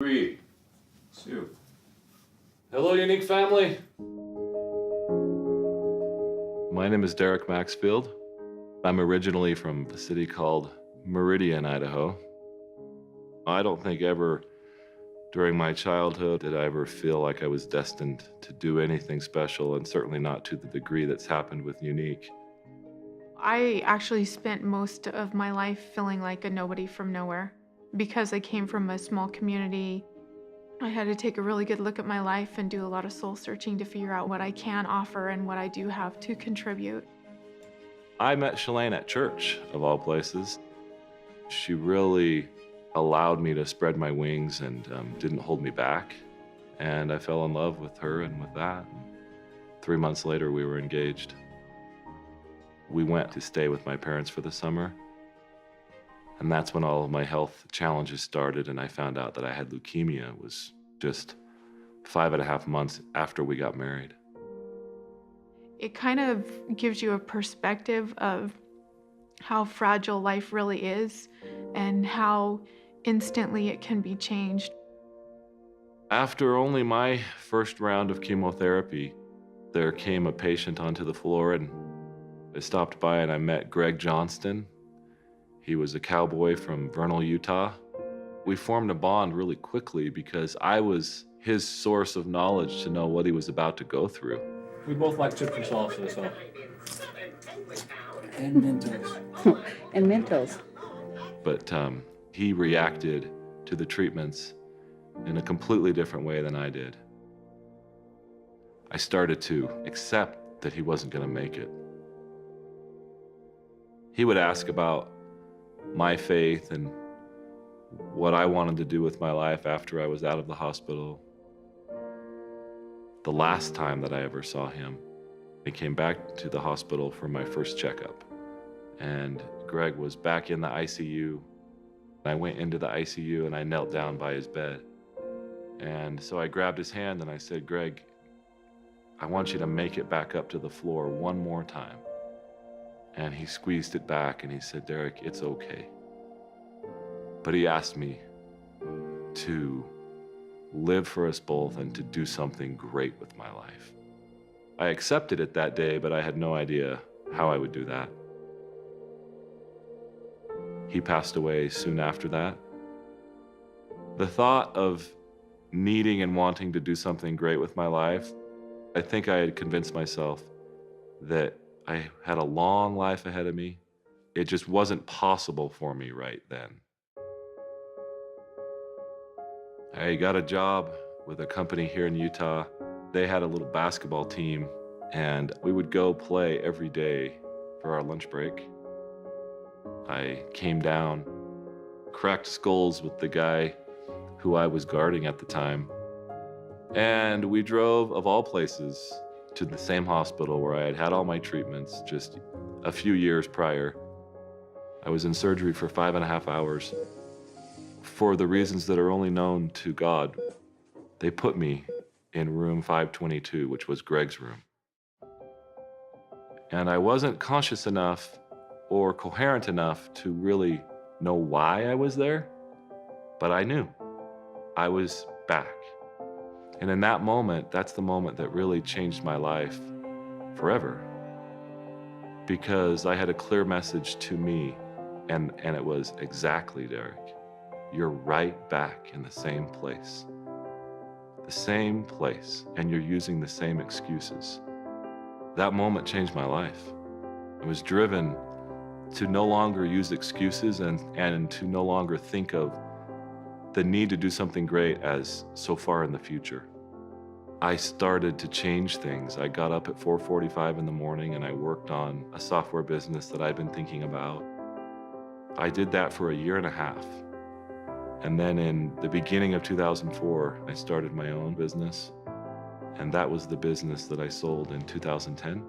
3, 2. Hello, Younique family. My name is Dereck Maxfield. I'm originally from a city called Meridian, Idaho. I don't think ever during my childhood did I ever feel like I was destined to do anything special, and certainly not to the degree that's happened with Younique. I actually spent most of my life feeling like a nobody from nowhere. Because I came from a small community, I had to take a really good look at my life and do a lot of soul searching to figure out what I can offer and what I do have to contribute. I met Shalane at church, of all places. She really allowed me to spread my wings and didn't hold me back. And I fell in love with her and with that. 3 months later, we were engaged. We went to stay with my parents for the summer. And that's when all of my health challenges started, and I found out that I had leukemia. It was just 5.5 months after we got married. It kind of gives you a perspective of how fragile life really is and how instantly it can be changed. After only my first round of chemotherapy, there came a patient onto the floor, and I stopped by and I met Greg Johnston. He was a cowboy from Vernal, Utah. We formed a bond really quickly because I was his source of knowledge to know what he was about to go through. We both like chips and salsa, so. And Mentos. And Mentos. But he reacted to the treatments in a completely different way than I did. I started to accept that he wasn't going to make it. He would ask about my faith and what I wanted to do with my life after I was out of the hospital. The last time that I ever saw him, I came back to the hospital for my first checkup, and Greg was back in the ICU. I went into the ICU and I knelt down by his bed. And so I grabbed his hand and I said, "Greg, I want you to make it back up to the floor one more time." And he squeezed it back and he said, "Dereck, it's okay." But he asked me to live for us both and to do something great with my life. I accepted it that day, but I had no idea how I would do that. He passed away soon after that. The thought of needing and wanting to do something great with my life, I think I had convinced myself that I had a long life ahead of me. It just wasn't possible for me right then. I got a job with a company here in Utah. They had a little basketball team, and we would go play every day for our lunch break. I came down, cracked skulls with the guy who I was guarding at the time, and we drove, of all places, to the same hospital where I had had all my treatments just a few years prior. I was in surgery for 5.5 hours. For the reasons that are only known to God, they put me in room 522, which was Greg's room. And I wasn't conscious enough or coherent enough to really know why I was there, but I knew I was back. And in that moment, that's the moment that really changed my life forever. Because I had a clear message to me, and it was, "Exactly, Dereck. You're right back in the same place. The same place, and you're using the same excuses." That moment changed my life. I was driven to no longer use excuses and to no longer think of the need to do something great as so far in the future. I started to change things. I got up at 4:45 in the morning and I worked on a software business that I'd been thinking about. I did that for 1.5 years. And then in the beginning of 2004, I started my own business. And that was the business that I sold in 2010.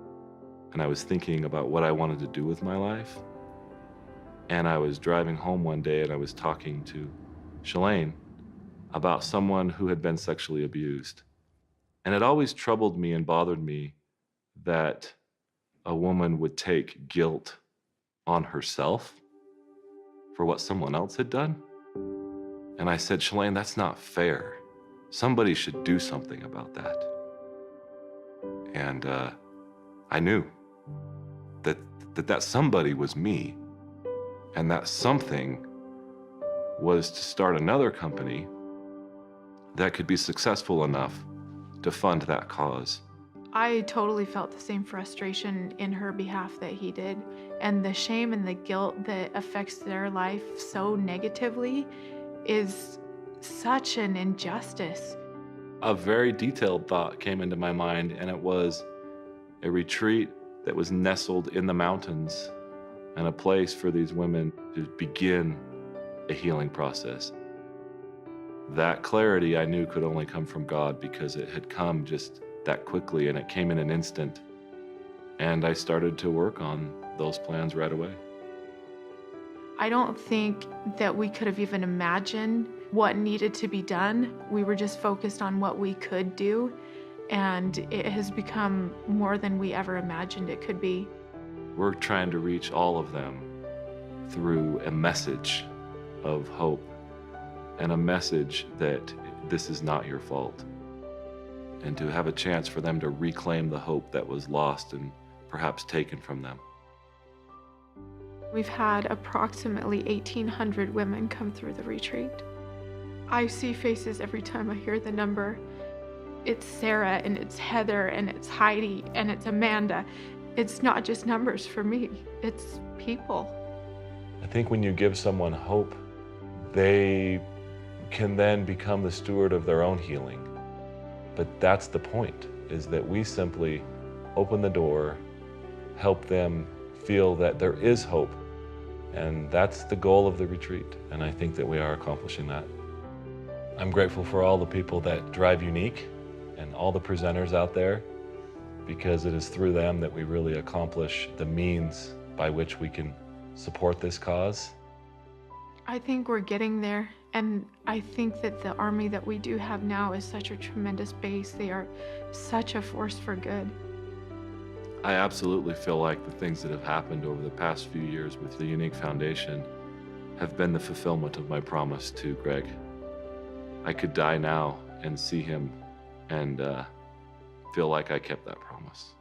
And I was thinking about what I wanted to do with my life. And I was driving home one day and I was talking to Shalane about someone who had been sexually abused. And it always troubled me and bothered me that a woman would take guilt on herself for what someone else had done. And I said, Shalane, that's not fair. Somebody should do something about that. And I knew that somebody was me. And that something was to start another company that could be successful enough to fund that cause. I totally felt the same frustration in her behalf that he did. And the shame and the guilt that affects their life so negatively is such an injustice. A very detailed thought came into my mind, and it was a retreat that was nestled in the mountains and a place for these women to begin a healing process. That clarity I knew could only come from God because it had come just that quickly and it came in an instant. And I started to work on those plans right away. I don't think that we could have even imagined what needed to be done. We were just focused on what we could do, and it has become more than we ever imagined it could be. We're trying to reach all of them through a message of hope and a message that this is not your fault, and to have a chance for them to reclaim the hope that was lost and perhaps taken from them. We've had approximately 1,800 women come through the retreat. I see faces every time I hear the number. It's Sarah, and it's Heather, and it's Heidi, and it's Amanda. It's not just numbers for me, it's people. I think when you give someone hope, they can then become the steward of their own healing. But that's the point, is that we simply open the door, help them feel that there is hope. And that's the goal of the retreat. And I think that we are accomplishing that. I'm grateful for all the people that drive Younique and all the presenters out there, because it is through them that we really accomplish the means by which we can support this cause. I think we're getting there, and I think that the army that we do have now is such a tremendous base. They are such a force for good. I absolutely feel like the things that have happened over the past few years with the Younique Foundation have been the fulfillment of my promise to Greg. I could die now and see him and feel like I kept that promise.